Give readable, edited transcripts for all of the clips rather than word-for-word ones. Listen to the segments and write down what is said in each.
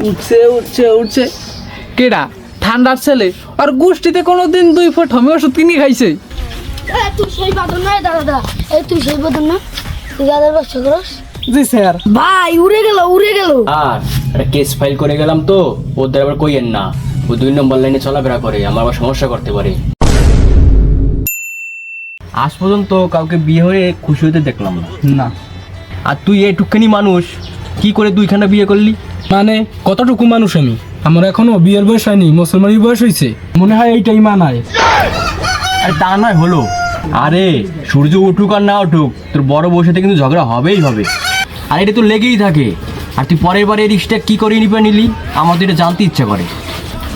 উঠছে উঠছে উঠছে। কেডা? ঠান্ডার ছেলে। আর গোষ্ঠীতে কোনোদিন 2 ফুট হোমিও ওষুধ কিনে খাইছে? তুই সেই বাদন নয় দাদা, এই তুই সেই বাদন না, তুই দাদার ব্যবসা করস? জি স্যার। ভাই উড়ে গেল উড়ে গেল। আর একটা কেস ফাইল করে গেলাম তো, ওদের আবার কইয়েন না, ও 2 নম্বর লাইনে চলাফেরা করে, আমার আবার সমস্যা করতে পারে। আজ পর্যন্ত কাউকে বিয়ে হয়ে খুশি হতে দেখলাম না। না আর তুই এইটুকখানি মানুষ, কি করে 2খানা বিয়ে করলি? মানে কতটুকু মানুষ আমি? আমার এখনো বিয়ের বয়স হয়নি, মুসলমানের বয়স হয়েছে, মনে হয় এইটাই মানায়। আর তা নয় হলো, আরে সূর্য উঠুক আর না উঠুক, তোর বড় বউর সাথে কিন্তু ঝগড়া হবেই হবে। আর এটা তো লেগেই থাকে। আর তুই পরের বারে এই রিক্সটা কি করে নিলি? আমার তো এটা জানতে ইচ্ছা করে।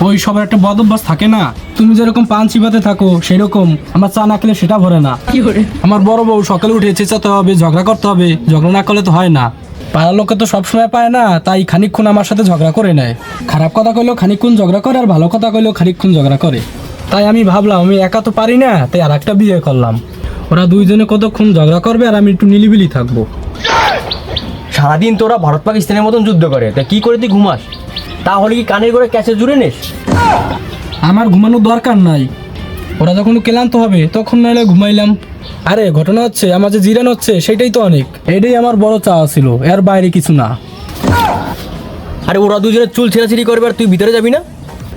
ওই সবার একটা বদ অভ্যাস থাকে না, তুমি যেরকম পান চিবাতে থাকো সেরকম আমার চা না খেলে সেটা ভরে না। আমার বড় বউ সকালে উঠে চেঁচাতে হবে, ঝগড়া করতে হবে, ঝগড়া না করলে তো হয় না। পাড়ার লোকে তো সবসময় পায় না, তাই খানিকক্ষণ আমার সাথে ঝগড়া করে নেয়। খারাপ কথা কইলেও খানিকক্ষণ ঝগড়া করে, আর ভালো কথা কইলেও খানিকক্ষণ ঝগড়া করে। তাই আমি ভাবলাম আমি একা তো পারি না, তাই আর একটা বিয়ে করলাম। ওরা দুইজনে কতক্ষণ ঝগড়া করবে আর আমি একটু নিলিবিলি থাকবো। সারাদিন তোরা ভারত পাকিস্তানের মতন যুদ্ধ করে, তা কি করে তুই ঘুমাস? তাহলে কি কানের করে ক্যাচে জুড়ে নিস? আমার ঘুমানোর দরকার নাই, ওরা যখন ক্লান্ত হবে তখন নাহলে ঘুমাইলাম। আরে ঘটনা হচ্ছে আমার যে জিরান হচ্ছে সেটাই তো অনেক, এটাই আমার বড় চাওয়া ছিল, এর বাইরে কিছু না। আরে ওরা দুজনের চুল ছেঁড়াছিড়ি করবে আর তুই ভিতরে যাবি না?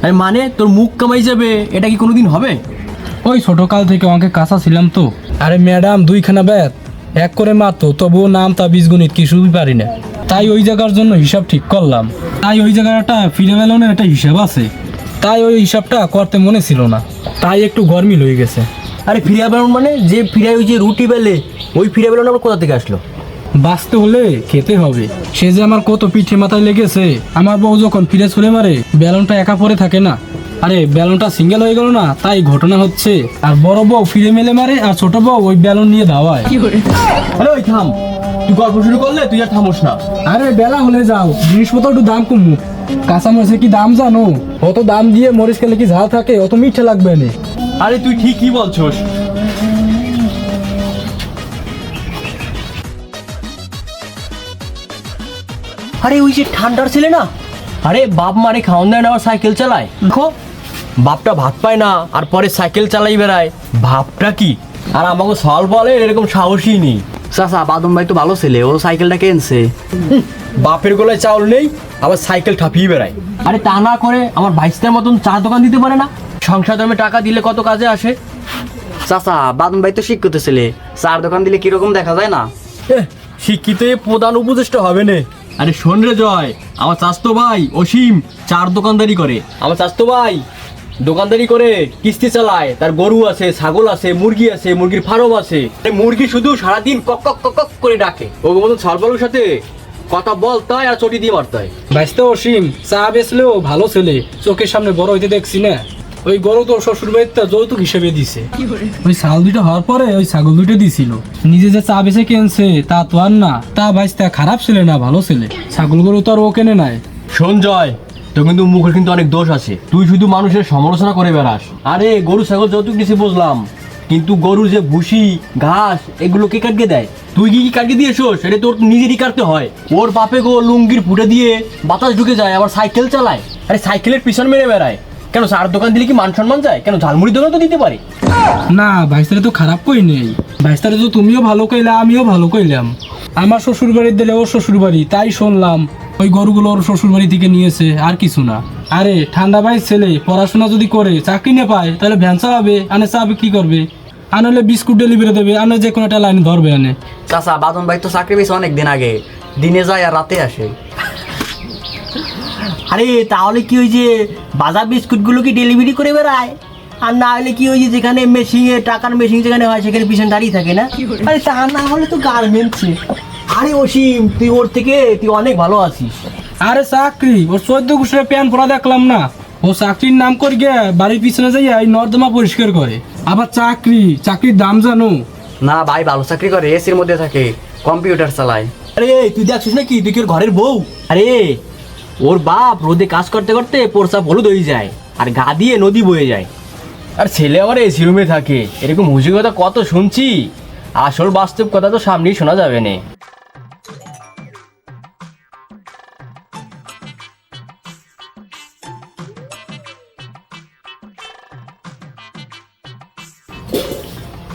আরে মানে তোর মুখ কামাই যাবে, এটা কি কোনোদিন হবে? ওই ছোটকাল থেকে অঙ্কে কাঁচা ছিলাম তো। আরে ম্যাডাম 2খানা ব্যাত এক করে মারতো, তবুও নাম তা বীজগণিত কিছুই পারি না। তাই ওই জায়গার জন্য হিসাব ঠিক করলাম, তাই ওই জায়গাটা ফিরে বেলানোর একটা হিসাব আছে, তাই ওই হিসাবটা করতে মনে ছিল না, তাই একটু গরমিল হয়ে গেছে। আরে ফিরিয়া বেলানো মানে যে ফিরায় ওই যে রুটি বেলে, ওই ফিরিয়া বেলানো আবার কোথা থেকে আসলো? বাঁচতে হলে খেতে হবে, সে যে আমার কত পিঠে মাথায় লেগেছে। আমার বউ যখন ফিরে ছুলে মারে বেলনটা একা পরে থাকে না, আরে বেলনটা সিঙ্গেল হয়ে গেল না, তাই ঘটনা হচ্ছে। আর বড় বউ ফিরে মেলে মারে আর ছোট বউ ওই বেলন নিয়ে ধাওয়ায়। আরে ওই থাম, তুই গল্প শুরু করলে তুই আর থামোস না। আরে বেলা হলে যাও, জিনিসপত্র একটু দাম কমুক। কাঁচা মরিচের কি দাম জানো? অত দাম দিয়ে মরিচ খেলে কি ঝাল থাকে? অত মিঠে লাগবে না। আরে তুই ঠিকই বলছস। আরে ওই যে ঠান্ডার ছেলে না, আরে বাপ মারে খাওয়ান দেয় না, আবার সাইকেল চালায়। দেখো বাপটা ভাত পায় না আর পরে সাইকেল চালাই বেড়ায়, ভাবটা কি? আর আমাকে সল বলে এরকম সাহসই নেই। চাচা বাদন ভাই তো ভালো ছেলে, ও সাইকেলটা কিনছে। বাপের গলায় চাউল নেই, আবার সাইকেল ঠাপিয়ে বেড়ায়। আরে তা না করে আমার ভাইস্তার মতন চা দোকান দিতে পারে না? সংসার দামে টাকা দিলে কত কাজে আসে। চাচা বাদন ভাই তো শিক্ষিত ছেলে, চার দোকান দিলে কিরকম দেখা যায় না? শিক্ষিত প্রধান উপদেষ্টা হবে না। আরে শোন রে জয়, আমার চাচতো ভাই অসীম 4 দোকানদারি করে। আমার চাচতো ভাই দোকানদারি করে কিস্তি চালায়, তার গরু আছে, ছাগল আছে, মুরগি আছে, মুরগির ফার্ম আছে। মুরগি শুধু সারাদিন কক কক কক কক করে ডাকে, ওর মতন সালবালুর সাথে কথা বলতে হয় আর চটি দিয়ে মারতে হয়। বাইসতে অসীম চা বেচলেও ভালো ছেলে, চোখের সামনে বড় হইতে দেখছি না। ওই গরু তো শ্বশুর বাড়িতে যৌতুক হিসেবে দিছে। ওই ছাগল 2টা হওয়ার পরে ওই ছাগল 2টা দিছিল, নিজে যে চা বেচে কিনছে তা তো আর না। তা বাইসতে খারাপ ছেলে না, ভালো ছেলে। ছাগল গরু তো আর ও কেনে নাই। শোন জয়, তো কিন্তু মুখের কিন্তু অনেক দোষ আছে, তুই শুধু মানুষের সমালোচনা করে বেড়াস। আরে গরু ছাগল যৌতুক দিছে বুঝলাম, কিন্তু গরু যে ভুসি ঘাস এগুলো কে কাটকে দেয়? তুই কি কাটকে দিয়েছোস? এটা তোর নিজেরই কাটতে হয়। ওর বাপে গো লুঙ্গির ফুটে দিয়ে বাতাস ঢুকে যায়, আবার সাইকেল চালায়। আরে সাইকেলের পিছন মেরে বেড়ায় কেন? চার দোকান দিলে কি মান সম্মান যায়? কেন ঝালমুড়ির দোকান তো দিতে পারে। না বাইস্তারে তো খারাপ কই নেই, বাইস্তারে তো তুমিও ভালো কইলা আমিও ভালো কইলাম। আমার শ্বশুর বাড়ির দিলে ওর শ্বশুর বাড়ি, তাই শুনলাম ওই গরুগুলো ওর শ্বশুর বাড়ি থেকে নিয়েছে, আর কিছু না। আরে ঠান্ডা ভাই ছেলে পড়াশোনা যদি করে চাকরি না পায় তাহলে ভ্যান চালাবে, আনে চাবে কি করবে? আনলে বিস্কুট ডেলিভারি দেবে, আনে যে কোনো একটা লাইন ধরবে আনে। চাচা বাদন ভাই তো চাকরি পেয়েছে অনেক দিন আগে, দিনে যায় আর রাতে আসে। আরে তাহলে কি ওই যে বাজার বিস্কুটগুলো কি ডেলিভারি করে বেড়ায়? আর না হলে কি ওই যে যেখানে মেশিনে টাকার মেশিন যেখানে হয় সেখানে পিছনে দাঁড়িয়ে থাকে না? আরে তা না হলে তো গার্মেন্টসে। আরে অসীম তুই ওর থেকে তুই অনেক ভালো আছিস। আরে চাকরি ওর 14 গুষ্ঠের প্যান পরা দেখলাম না, ও চাকরির নাম করে গিয়ে বাড়ির পিছনে যাই এই নর্দমা পরিষ্কার করে। আবার চাকরির দাম জানো? না ভাই ভালো চাকরি করে, এসির মধ্যে থাকে, কম্পিউটার চালায়। আরে তুই দেখছিস নাকি তুই কি ওর ঘরের বউ? আরে ওর বাপ রোদে কাজ করতে করতে প্রস্রাব হলুদ হয়ে যায় আর গা দিয়ে নদী বয়ে যায়, আর ছেলে আমার এসি রুমে থাকে। এরকম হুজুর কথা কত শুনছি, আসল বাস্তব কথা তো সামনেই শোনা যাবে না।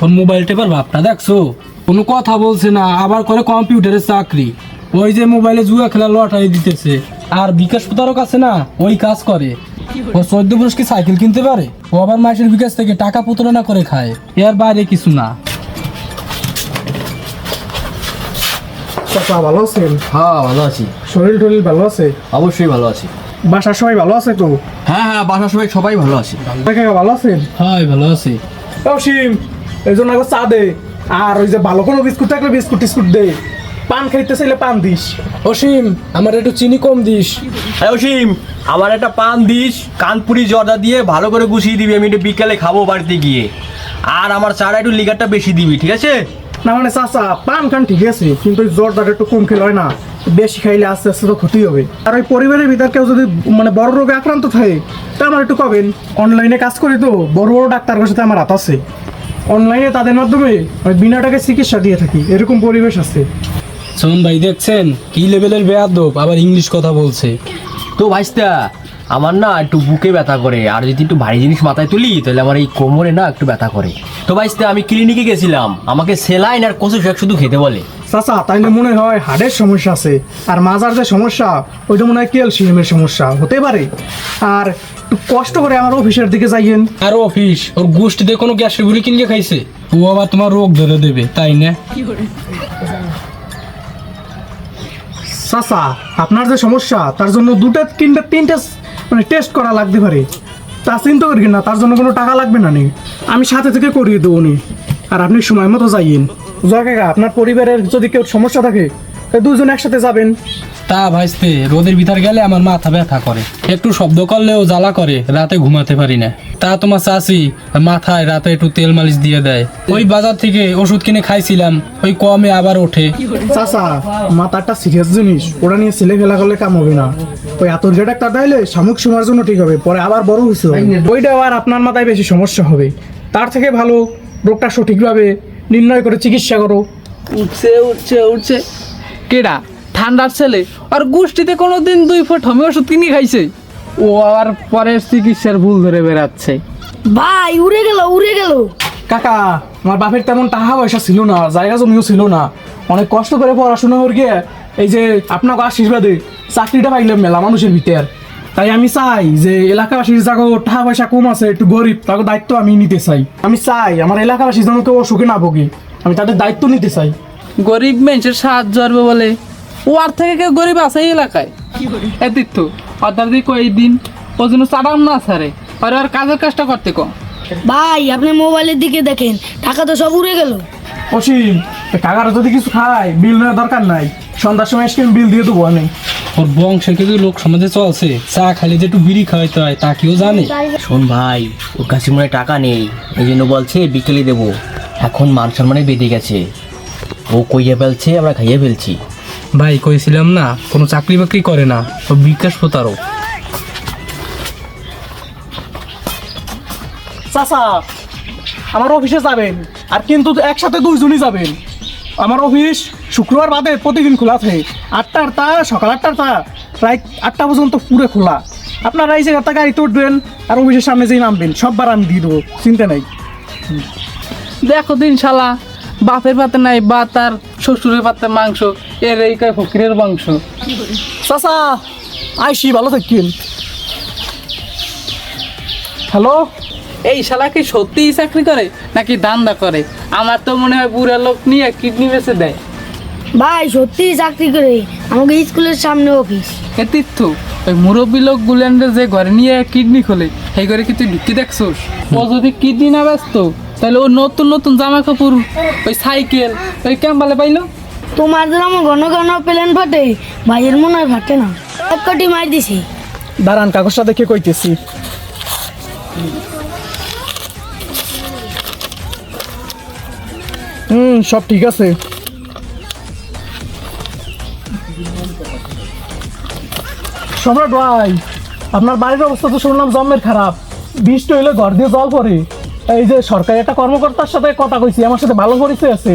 ওর মোবাইল টেপার ভাবটা দেখছো, কোনো কথা বলছে না, আবার করে কম্পিউটারের চাকরি। ওই যে মোবাইলে জুয়া খেলা লটারি দিতেছে। আর বিকাশ প্রতারক আছে না, ওই কাজ করে। ও 14 বছর কি সাইকেল কিনতে পারে? ও আবার মাসের বিকাশ থেকে টাকা প্রতারণা করে খায়, এর বাইরে কিছু না। চাচা ভালো আছেন? হ্যাঁ ভালো আছি, শরীর টরীর ভালো আছে? অবশ্যই ভালো আছি। বাসার সবাই ভালো আছে তো? হ্যাঁ বাসার সবাই সবাই ভালো আছে। কাকা ভালো আছেন? হয়, ভালো আছি। অসীম, এই জন্য আগে চা দে, আর ওই যে ভালো কোনো বিস্কুট থাকলে বিস্কুট টিস্কুট দে, পান খাইতে চাইলে পান দিস। অসীম, আমার একটু চিনি কম দিস। হ্যাঁ অসীম, আমার একটা পান দিস, কানপুরি জর্দা দিয়ে ভালো করে গুছিয়ে দিবি, আমি একটু বিকালে খাবো বাড়িতে গিয়ে। আর আমার চাটা একটু লিগারটা বেশি দিবি, ঠিক আছে? না মানে চাচা, পান খান ঠিক আছে, কিন্তু ওই জ্বরটা একটু কম খেলে হয় না, বেশি খাইলে আস্তে আস্তে তো ক্ষতি হবে। আর ওই পরিবারের ভিতর কেউ যদি মানে বড় রোগে আক্রান্ত থাকে, তা আমার একটু কবেন। অনলাইনে কাজ করি তো, বড় বড় ডাক্তারের সাথে আমার হাত আছে, অনলাইনে তাদের মাধ্যমে আমি বিনা টাকায় চিকিৎসা দিয়ে থাকি, এরকম পরিবেশ আছে। শোন ভাই, দেখছেন কি লেভেলের বেয়াদব, আবার ইংলিশ কথা বলছে। তো ভাইস্তা, আমার না একটু বুকে ব্যথা করে, আর যদি একটু ভারী জিনিস মাথায় তুলি তাহলে আমার এই কোমরে না একটু ব্যথা করে। তো ভাইস্তা, আমি ক্লিনিকে গেছিলাম, আমাকে সেলাইন আর কচু শাক শুধু খেতে বলে। চাচা তাইলে মনে হয় হার্টের সমস্যা আছে, আর মাজার যে সমস্যা ওইটা মনে হয় ক্যালসিয়ামের সমস্যা হতে পারে। আর একটু কষ্ট করে আমার অফিসের দিকে যাইয়েন। আর অফিস, ওর গোষ্ঠীতে কোনো গ্যাসের গুলি কিনে খাইছে, ও আবার তোমার রোগ ধরে দেবে, তাই না? চাচা, আপনার যে সমস্যা তার জন্য দুটো কিংবা তিনটে মানে টেস্ট করা লাগতে পারে, তা চিন্তা করি না, তার জন্য কোনো টাকা লাগবে না নি, আমি সাথে থেকে করিয়ে দেবো নি। আর আপনি সময় মতো যাইয়েন। জয় কাকা, আপনার পরিবারের যদি কেউ সমস্যা থাকে তাই দুজন একসাথে যাবেন। তা ভাইস্তে, রোদের ভিতর গেলে আমার মাথা ব্যথা করে, একটু শব্দ করলেও জ্বালা করে, রাতে ঘুমাতে পারি না। তা তোমার চাচি মাথায় রাতে একটু তেল মালিশ দিয়ে দেয়, ওই বাজার থেকে ওষুধ কিনে খাইছিলাম, ওই কমে আবার ওঠে। চাচা, মাথাটা সিরিয়াস জিনিস, ওটা নিয়ে ছেলে খেলা করলে কাম হবে না। ওই এত যে ডাক্তার দাইলে সাময়িক সময়ের জন্য ঠিক হবে, পরে আবার বড় হয়েছে ওইটা আবার আপনার মাথায় বেশি সমস্যা হবে। তার থেকে ভালো রোগটা সঠিকভাবে নির্ণয় করে চিকিৎসা করো। উঠছে উঠছে উঠছে কেডা ঠান্ডার ছেলে, আর গোষ্ঠীতে কোনোদিন 2 ফুট হোমিও ওষুধ কিনে খাইছে, ও আবার পরের চিকিৎসার ভুল ধরে বেড়াচ্ছে। ভাই উড়ে গেল উড়ে গেল। কাকা, আমার বাপের তেমন টাকা পয়সা ছিল না, জায়গা জমিও ছিল না, অনেক কষ্ট করে পড়াশোনা করিয়ে এই যে আপনাকে আশীর্বাদে চাকরিটা পাইলাম মেলা মানুষের ভিতর। তাই আমি চাই যে এলাকাবাসীর জায়গা টাকা পয়সা কম আছে, একটু গরিব, তাকে দায়িত্ব আমি নিতে চাই। আমি চাই আমার এলাকাবাসী যেন কেউ অসুখে না ভোগে, আমি তাদের দায়িত্ব নিতে চাই। গরিব মানুষের সাহায্য করবে বলে ও আর থেকে কেউ গরিব আছে এই এলাকায়? এদিক তো অর্থাৎ কই দিন ও যেন চাটাম না ছাড়ে, আর আর কাজের কাজটা করতে কম। ভাই আপনি মোবাইলের দিকে দেখেন, টাকা তো সব উড়ে গেল। অসীম, কাকারা যদি কিছু খায় বিল নেওয়ার দরকার নাই, সন্ধ্যার সময় এসে বিল দিয়ে দেবো আমি। ওর বংশে কিন্তু লোক সমাজে চলছে, চা খাইলে যে একটু বিড়ি খাওয়াইতে হয়, তা কেউ জানে? শোন ভাই, ওর কাছে মনে হয় টাকা নেই, এই জন্য বলছে বিকেলে দেবো। এখন মান সম্মানে বেঁধে গেছে, ও কইয়ে ফেলছে, আমরা খাইয়ে ফেলছি। ভাই কইছিলাম না, কোনো চাকরি বাকরি করে না, ও বিকাশ প্রতারক। চাচা, আমার অফিসে যাবেন, আর কিন্তু একসাথে দুইজনই যাবেন। আমার অফিস শুক্রবার বাদে প্রতিদিন খোলা থাকে, 8টার তা সকাল 8টার তা প্রায় 8টা পর্যন্ত পুরো খোলা। আপনারা এই জায়গাটা গাড়িতে উঠবেন আর অফিসের সামনে যেই নামবেন, সব বার আমি দিয়ে দেবো, চিন্তা নাই। দেখো দিন শালা, বাপের পাতে নাই ভাত আর শ্বশুরের পাতে মাংস, এর এই কয় ফকিরের বংশ। চাচা আইসি, ভালো থাকেন। হ্যালো, এই শালা কি সত্যিই চাকরি করে নাকি দান্দা করে? আমার তো মনে হয় বুড়া লোক নিয়ে কিডনি বেচে দেয়। ভাই সত্যিই চাকরি করে, আমাকে স্কুলের সামনে অফিস। এ তীর্থ, ওই মুরব্বী লোক গুলেন্ডে যে ঘরে নিয়ে কিডনি খোলে, সেই ঘরে কি তুই ঢুকি দেখছোস? ও যদি কিডনি না ব্যস্ত তাহলে ও নতুন নতুন জামা কাপড়, ওই সাইকেল, ওই ক্যাম্বালে পাইলো। তোমার যেরকম ঘন ঘন প্লেন ফাটে, ভাইয়ের মনে হয় ফাটে না। এক কোটি মার দিছি। দাঁড়ান কাগজটা দেখে কইতেছি। সব ঠিক আছে। সম্রাট ভাই, আপনার বাড়ির অবস্থা তো শুনলাম জমের খারাপ, বৃষ্টি হইলে ঘর দিয়ে জল পড়ে। এই যে সরকারি একটা কর্মকর্তার সাথে কথা কইছি, আমার সাথে ভালো পরিচয় আছে,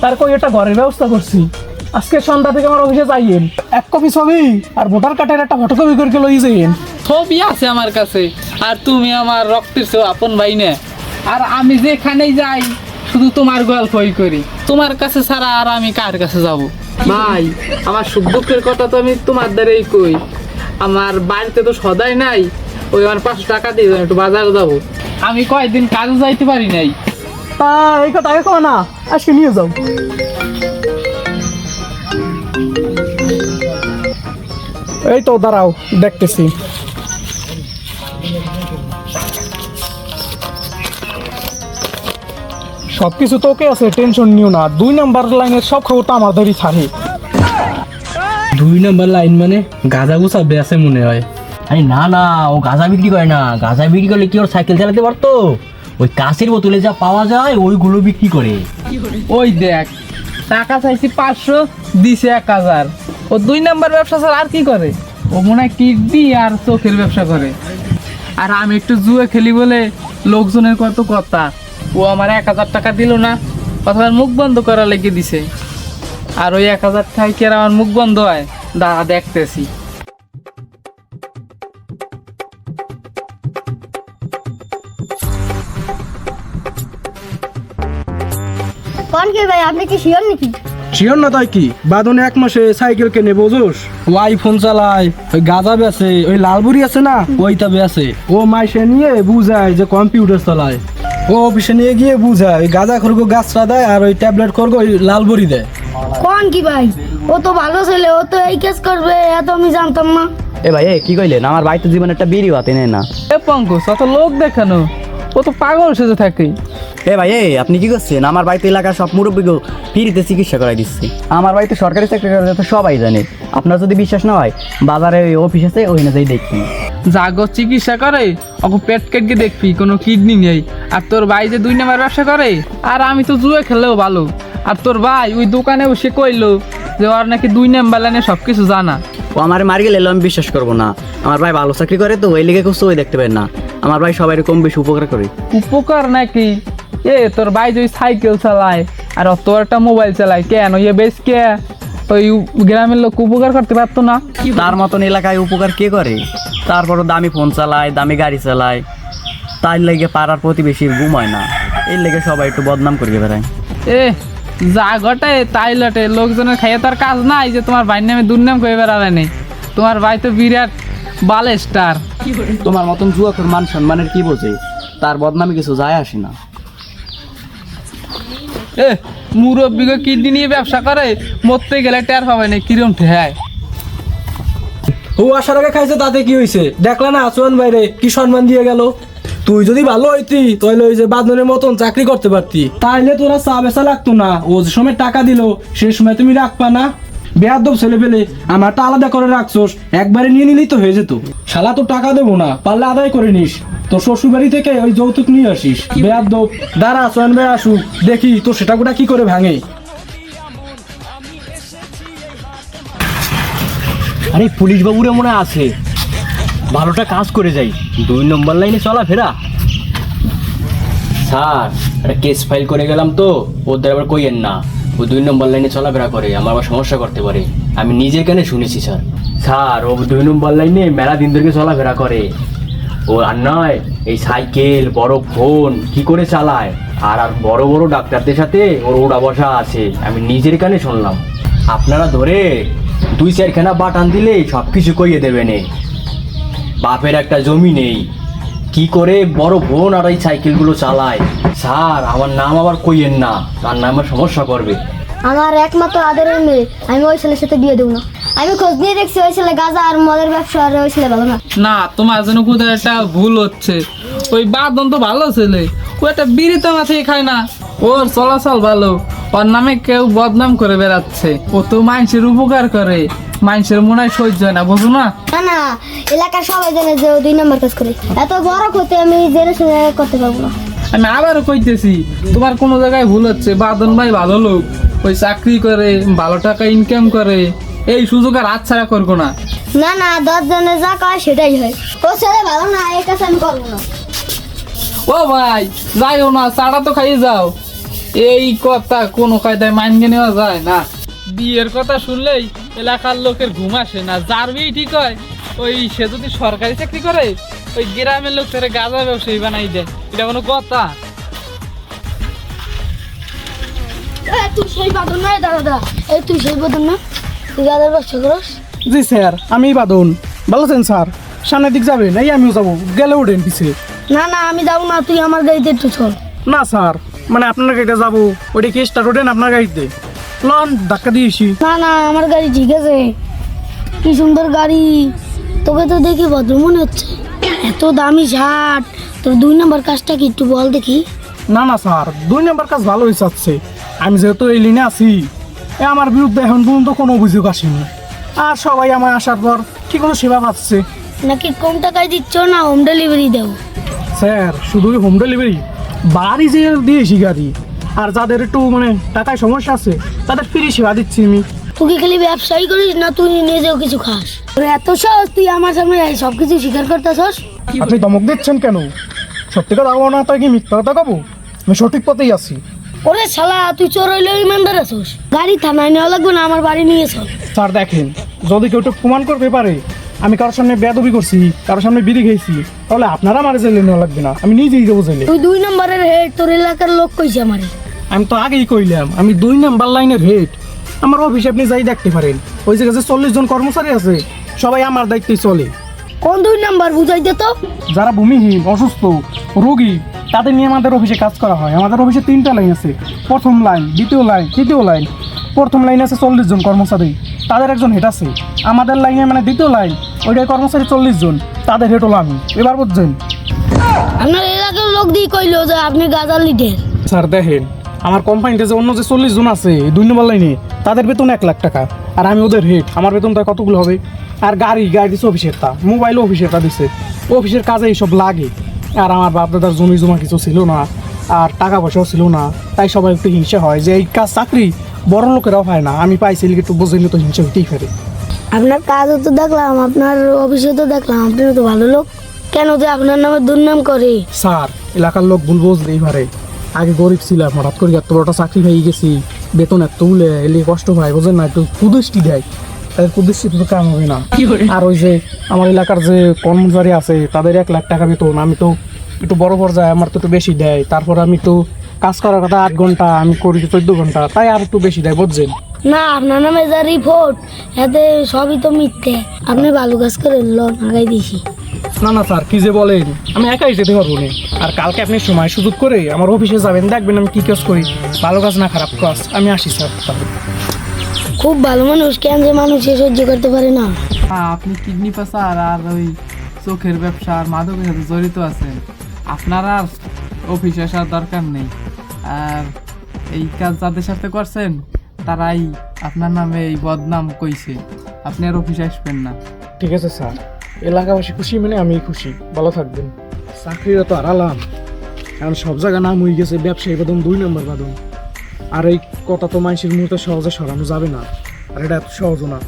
তার কই একটা ঘরের ব্যবস্থা করছি। আজকে সন্ধ্যা থেকে আমার অফিসে যাইয়েন, 1 কপি ছবি আর ভোটার কার্ডের একটা ফটোকপি করে লই যাইয়েন। ছবি আছে আমার কাছে, আর তুমি আমার রক্তের চেয়ে আপন ভাই না। আর আমি যেখানেই যাই শুধু তোমার গল্পই করি, তোমার কাছে ছাড়া আর আমি কার কাছে যাব? ভাই আমার সুখ দুঃখের কথা তো আমি তোমার দ্বারাই কই। আমার বাড়িতে তো সদাই নাই, ওই আমার 500 টাকা দিয়ে দাও, একটু বাজারে যাবো। আমি কয়েকদিন কাজে যাইতে পারি নাই। তা এই কথা আগে কও না, আজকে নিয়ে যাও। এই তো দাঁড়াও, দেখতেছি। সবকিছু তো ওকে আছে, টেনশন নিও না। 2 নাম্বার লাইনের সব খবর তো আমার ধরি থাকে। 2 নাম্বার লাইন মানে গাঁজা গুছা বেছে মনে হয়। আরে না না, ও গাঁজা বিক্রি করে না। গাঁজা বিক্রি করলে কি ওর সাইকেল চালাতে পারতো? ওই কাঁচের বোতলে যা পাওয়া যায় ওইগুলো বিক্রি করে। ওই দেখ, টাকা চাইছি 500, দিছে 1000। ও 2 নাম্বার ব্যবসা ছাড়া আর কি করে? ও মনে হয় কিডনি আর চোখের ব্যবসা করে। আর আমি একটু জুয়ে খেলি বলে লোকজনের কত কথা। ও আমার 1000 টাকা দিল না, অথবা মুখ বন্ধ করা লেগে দিছে। আর ওই 1000 টাকা কি আর আমার মুখ বন্ধ হয়? দাঁড়া দেখতেছি। কোন কি ভাই, আপনি কি শিওর নাকি? শিওর না তাই কি? বাদনে 1 মাসে সাইকেল কেনে বোঝোস? ও আইফোন চালায়, ওই গাঁজা বেছে, ওই লালবুড়ি আছে না ওইটা বেছে। ও মাইসে নিয়ে বুঝায় যে কম্পিউটার চালায়। ও অফিসে নিয়ে গিয়ে বুঝায় ওই গাঁজা খরগো গাছটা দেয় আর ওই ট্যাবলেট খরগো ওই লালবুড়ি দেয়। কোন কি ভাই, ও তো ভালো ছেলে, ও তো এই কাজ করবে এত আমি জানতাম না। এ ভাই কি কইলেন? আমার ভাই তো জীবনে একটা বিড়িও হাতে নেয় না। এ পঙ্কজ, অত লোক দেখানো, ও তো পাগল সেজে থাকে। এ ভাই আপনি কি করছেন? আমার বাড়িতে এলাকার সব মুরব্বীকেও ফ্রিতে চিকিৎসা করাই দিচ্ছি। আমার বাড়িতে সরকারি চাকরি করে তো সবাই জানে। আপনার যদি বিশ্বাস না হয়, বাজারে ওই অফিস আছে, ওইখানে যাই দেখুন। জাগো চিকিৎসা করে, ওকে পেট কেটে দেখবি কোনো কিডনি নেই। আর তোর ভাই যে 2 নাম্বার ব্যবসা করে, আর আমি তো জুয়ে খেললেও ভালো। আর তোর ভাই ওই দোকানে বসে কইলো যে ওর নাকি 2 নাম্বার লাইনে সবকিছু জানা। ও আমার মারি গেলে আমি বিশ্বাস করবো না। আমার ভাই ভালো চাকরি করে তো ওই লেগে করছে, ওই দেখতে পারেন না। আমার ভাই সবাই কম বেশি উপকার করে। উপকার নাকি? এ তোর ভাই যে সাইকেল চালায় আর তোর একটা মোবাইল চালায়, কেন ইয়ে বেশ কে ওই গ্রামের লোক উপকার করতে পারতো না? তার মতন এলাকায় উপকার কে করে? তারপরও দামি ফোন চালায়, দামি গাড়ি চালায়, তাই লেগে পাড়ার প্রতিবেশীর ঘুমায় না। এই লেগে সবাই একটু বদনাম করিয়ে বেড়ায়। এ যা ঘটে তাই লটে, লোকজনের খাইয়ে তার কাজ নাই যে তোমার ভাইয়ের নামে দুর্নাম করে বেড়াবে নেই। তোমার ভাই তো বিরাট বালে স্টার। তোমার মতন জুয়াখোর মান সম্মানের কি বোঝে? তার বদনামে কিছু যায় আসে না। এ মুরব্বীকে কিডনি নিয়ে ব্যবসা করে, মরতে গেলে টের পাবে না কিরম ঠেয়। ও আসার আগে খাইছে, তাতে কি হয়েছে? দেখলা না আসমান বাইরে কি সম্মান দিয়ে গেল। তুই যদি ভালো হইতি তাহলে ওই যে বাদনের মতন চাকরি করতে পারতি, তাইলে তোরা চা বেচা লাগতো না। ও যে সময় টাকা দিল সে সময় তুমি রাখবা না? বেয়াদব ছেলে পেলে, আমারটা আলাদা করে রাখছোস, একবারে নিয়ে নিলেই তো হয়ে যেত। শালা তো টাকা দেবো না, পারলে আদায় করে নিস। তোর শ্বশুর বাড়ি থেকে ওই যৌতুক নিয়ে আসিস। বেয়াদব, দাঁড়া সোয়ান ভাই আসুক, দেখি তো সেটা গোটা কি করে ভাঙে। আরে পুলিশ বাবুরে মনে আছে, ভালোটা কাজ করে যাই। 2 নম্বর লাইনে চলাফেরা। স্যার, একটা কেস ফাইল করে গেলাম তো, ওদের আবার কইয়েন না। ও 2 নম্বর লাইনে চলাফেরা করে, আমার আবার সমস্যা করতে পারে। আমি নিজের কানে শুনেছি স্যার। স্যার, ও 2 নম্বর লাইনে মেলা দিন ধরে চলাফেরা করে। ও আর নয়, এই সাইকেল বড় ফোন কি করে চালায়, আর আর বড় বড় ডাক্তারদের সাথে ওর ওড়া বসা আছে, আমি নিজের কানে শুনলাম। আপনারা ধরে 2-4খানা বাটান দিলে সব কিছু কইয়ে দেবেনে। বাপের একটা জমি নেই, কি করে বড় বোন আর এই সাইকেলগুলো চালায়। স্যার, আমার নাম আবার কইয়েন না, তার নাম আমার সমস্যা করবে। আমার একমাত্র আদরের মেয়ে, আমি ওই ছেলের সাথে বিয়ে দেবো না। আমি খোঁজ নিয়ে দেখছি ওই ছেলে গাঁজা আর মদের ব্যবসা, আর ওই ছেলে ভালো না। না, তোমার জন্য কোথায় একটা ভুল হচ্ছে। ওই বাদন তো ভালো ছেলে, ও একটা বিড়ি তো মাথায় খায় না, ওর চলাচল ভালো, ওর নামে কেউ বদনাম করে বেড়াচ্ছে। ও তো মানুষের উপকার করে, মানুষের মনে হয় সহ্য হয় না, বুঝো না? না না, এলাকার সবাই জানে যে ও 2 নম্বর কাজ করে। এত বড় ক্ষতি আমি জেনে শুনে করতে পারবো না। আমি আবারও কইতেছি, তোমার কোনো জায়গায় ভুল হচ্ছে। বাদন ভাই ভালো লোক, ওই চাকরি করে, ভালো টাকা ইনকাম করে, এই সুযোগ আর হাতছাড়া করবো না। না না, 10 জনে যা কয় সেটাই হয়। ও ছেলে ভালো না, এই কাজ আমি করবো না। ও ভাই, যাইও না, চাটা তো খাইয়ে যাও। এই কথা কোনো কায়দায় মাইনে নেওয়া যায় না। বিয়ের কথা শুনলেই এলাকার লোকের ঘুম আসে না। যার বিয়ে ঠিক হয়, ওই সে যদি সরকারি চাকরি করে, ওই গ্রামের লোক তারা গাঁজা ব্যবসায়ী বানাই দেয়। এটা কোনো কথা? তুই সেই বাদন না দাদা, এই তুই সেই বাদন না, তুই গাজার ব্যবসা করস? জি স্যার, আমি বাদন। ভালো আছেন স্যার? সামনের দিক যাবেন? এই আমিও যাবো, গেলে ওঠেন পিছে। না না আমি যাবো না, তুই আমার গাড়িতে একটু চল। না স্যার, মানে আপনার গাড়িতে যাবো, ওইটা কি স্টার্ট ওঠেন আপনার গাড়িতে? লন ধাক্কা দিয়েছি। না না আমার গাড়ি ঠিক আছে, কি সুন্দর গাড়ি, তোকে তো দেখি ভদ্র মনে হচ্ছে। এত দামি শার্ট, তোর 2 নম্বর কাজটা কি একটু বল দেখি। না না স্যার, 2 নম্বর কাজ ভালো হয়ে যাচ্ছে। আমি যেহেতু এই লিনে আছি, আমার বিরুদ্ধে এখন পর্যন্ত কোনো অভিযোগ আসেনি। আর সবাই আমার আসার পর ঠিক মতো সেবা পাচ্ছে। নাকি কম টাকায় দিচ্ছ না হোম ডেলিভারি দেও? স্যার শুধু হোম ডেলিভারি, বাড়ি যে দিয়েছি গাড়ি। আর যাদের একটু মানে টাকায় সমস্যা আছে তাদের ফ্রি সেবা দিচ্ছি আমি। তুই কি খালি ব্যবসায়ী করিস না তুই নিজেও কিছু খাস? তোর এত সহজ তুই আমার সামনে সব কিছু স্বীকার করতেছস? আপনি ধমক দিচ্ছেন কেন? সত্যি কথা বলবো না তাই কি মিথ্যা কথা কব? আমি সঠিক পথেই আছি। ওরে শালা তুই চোর হইলেও ইমানদার আছিস। গাড়ি থানায় নেওয়া লাগবে না, আমার বাড়ি নিয়ে চল। স্যার দেখেন, যদি কেউ একটু প্রমাণ করতে পারে আমি কারোর সামনে বেয়াদবি করছি, কারোর সামনে বিড়ি খেয়েছি, তাহলে আপনারা আমার জেলে নেওয়া লাগবে না, আমি নিজেই যাবো জেলে। তুই 2 নম্বরের হেড, তোর এলাকার লোক কইছে আমারে। আমি তো আগেই কইলাম আমি 2 নাম্বার লাইনের হেড। আমার অফিসে আপনি যাই দেখতে পারেন, ওই জায়গায় যে 40 জন কর্মচারী আছে সবাই আমার দায়িত্বেই চলে। কোন 2 নাম্বার বুঝাই দে তো। যারা ভূমিহীন, অসুস্থ, রোগী তাদের নিয়ে আমাদের অফিসে কাজ করা হয়। আমাদের অফিসে 3টা লাইন আছে, প্রথম লাইন, দ্বিতীয় লাইন, তৃতীয় লাইন। প্রথম লাইনে আছে 40 জন কর্মচারী, তাদের একজন হেড আছে। আমাদের লাইনে মানে দ্বিতীয় লাইন, ওইটাই কর্মচারী 40 জন, তাদের হেড হলো আমি। এবার বুঝছেন? আপনার এলাকার লোক দিয়ে কইলো যে আপনি গাজার লিডার। স্যার দেখেন, আমার কোম্পানিতে যে অন্য যে 40 জন আছে এই 2 নম্বর লাইনে, তাদের বেতন 1 লাখ টাকা। আর আমি ওদের হেড, আমার বেতনটা কতগুলো হবে? আর গাড়ি দিচ্ছে অফিসের, তা মোবাইলও অফিসের তা দিচ্ছে, অফিসের কাজে এইসব লাগে। আর আমার বাপ দাদার জমি জমা কিছু ছিল না, আর টাকা পয়সাও ছিল না, তাই সবাই একটু হিংসা হয় যে এই কাজ চাকরি বড় লোকেরাও হয় না, আমি পাইছি একটু বোঝেনি তো হিংসা হইতেই পারে। আপনার কাজও তো দেখলাম, আপনার অফিসে তো দেখলাম, আপনিও তো ভালো লোক, কেন যে আপনার নামে দুর্নাম করে? স্যার এলাকার লোক ভুল বুঝতেই পারে, আগে গরিব ছিলাম, হঠাৎ করে এত বড়টা চাকরি পেয়ে গেছি, বেতন এত উলে এলে কষ্ট হয়, বোঝেন না, একটু কুদৃষ্টি দেয়, তাদের কুদৃষ্টি তো কাম হবে না। আর ওই যে আমার এলাকার যে কর্মচারী আছে তাদের 1 লাখ টাকা বেতন, আমি তো একটু বড় পর্যায়ে, আমার তো একটু বেশি দেয়। তারপর আমি তো কাজ করার কথা 8 ঘন্টা, আমি করি 14 ঘন্টা, তাই আর একটু বেশি দেয়, বুঝছেন? না আপনার নামে যা রিপোর্ট, এতে সবই তো মিথ্যে। আপনি ভালো কাজ করে লোন আগাই দিছি। না না স্যার, কি যে বলেন, আমি একাই যেতে পারবো না। আর কালকে আপনি সময় সুযোগ করে আমার অফিসে যাবেন, দেখবেন আমি কি কাজ করি, ভালো কাজ না খারাপ কাজ। আমি আসি স্যার। খুব ভালো মানুষ, কেন যে মানুষ সহ্য করতে পারে না। আপনি কিডনি পাচার আর ওই চোখের ব্যবসা আর মাদকের সাথে জড়িত আছেন, আপনার আর অফিসে আসার দরকার নেই। আর এই কাজ যাদের সাথে করছেন তারাই আপনার নামে এই বদনাম কইছে, আপনি আর অফিসে আসবেন না। ঠিক আছে স্যার, এলাকাবাসী খুশি মানে আমি খুশি, ভালো থাকবেন। চাকরিটা তো হারালাম, এখন সব জায়গায় নাম হয়ে গেছে ব্যবসায়ী বাদন, 2 নম্বর বাদন। আর এই কথা তো মানুষের মুহূর্তে সহজে সরানো যাবে না, আর এটা এত সহজ না।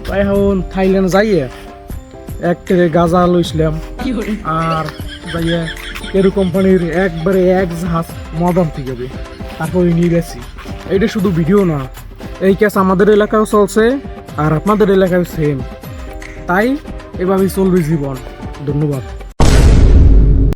তাই এখন থাইল্যান্ড যাইয়ে এক ট্রে গাঁজা লইছিলাম, আর যাইয়ে এরু কোম্পানির একবারে 1 জাহাজ মদ আনতে যাবে, তারপরে নিয়ে গেছি। এইটা শুধু ভিডিও না, এই কেস আমাদের এলাকায় চলছে আর আপনাদের এলাকায় সেম। তাই এভাবেই চলবে জীবন। ধন্যবাদ।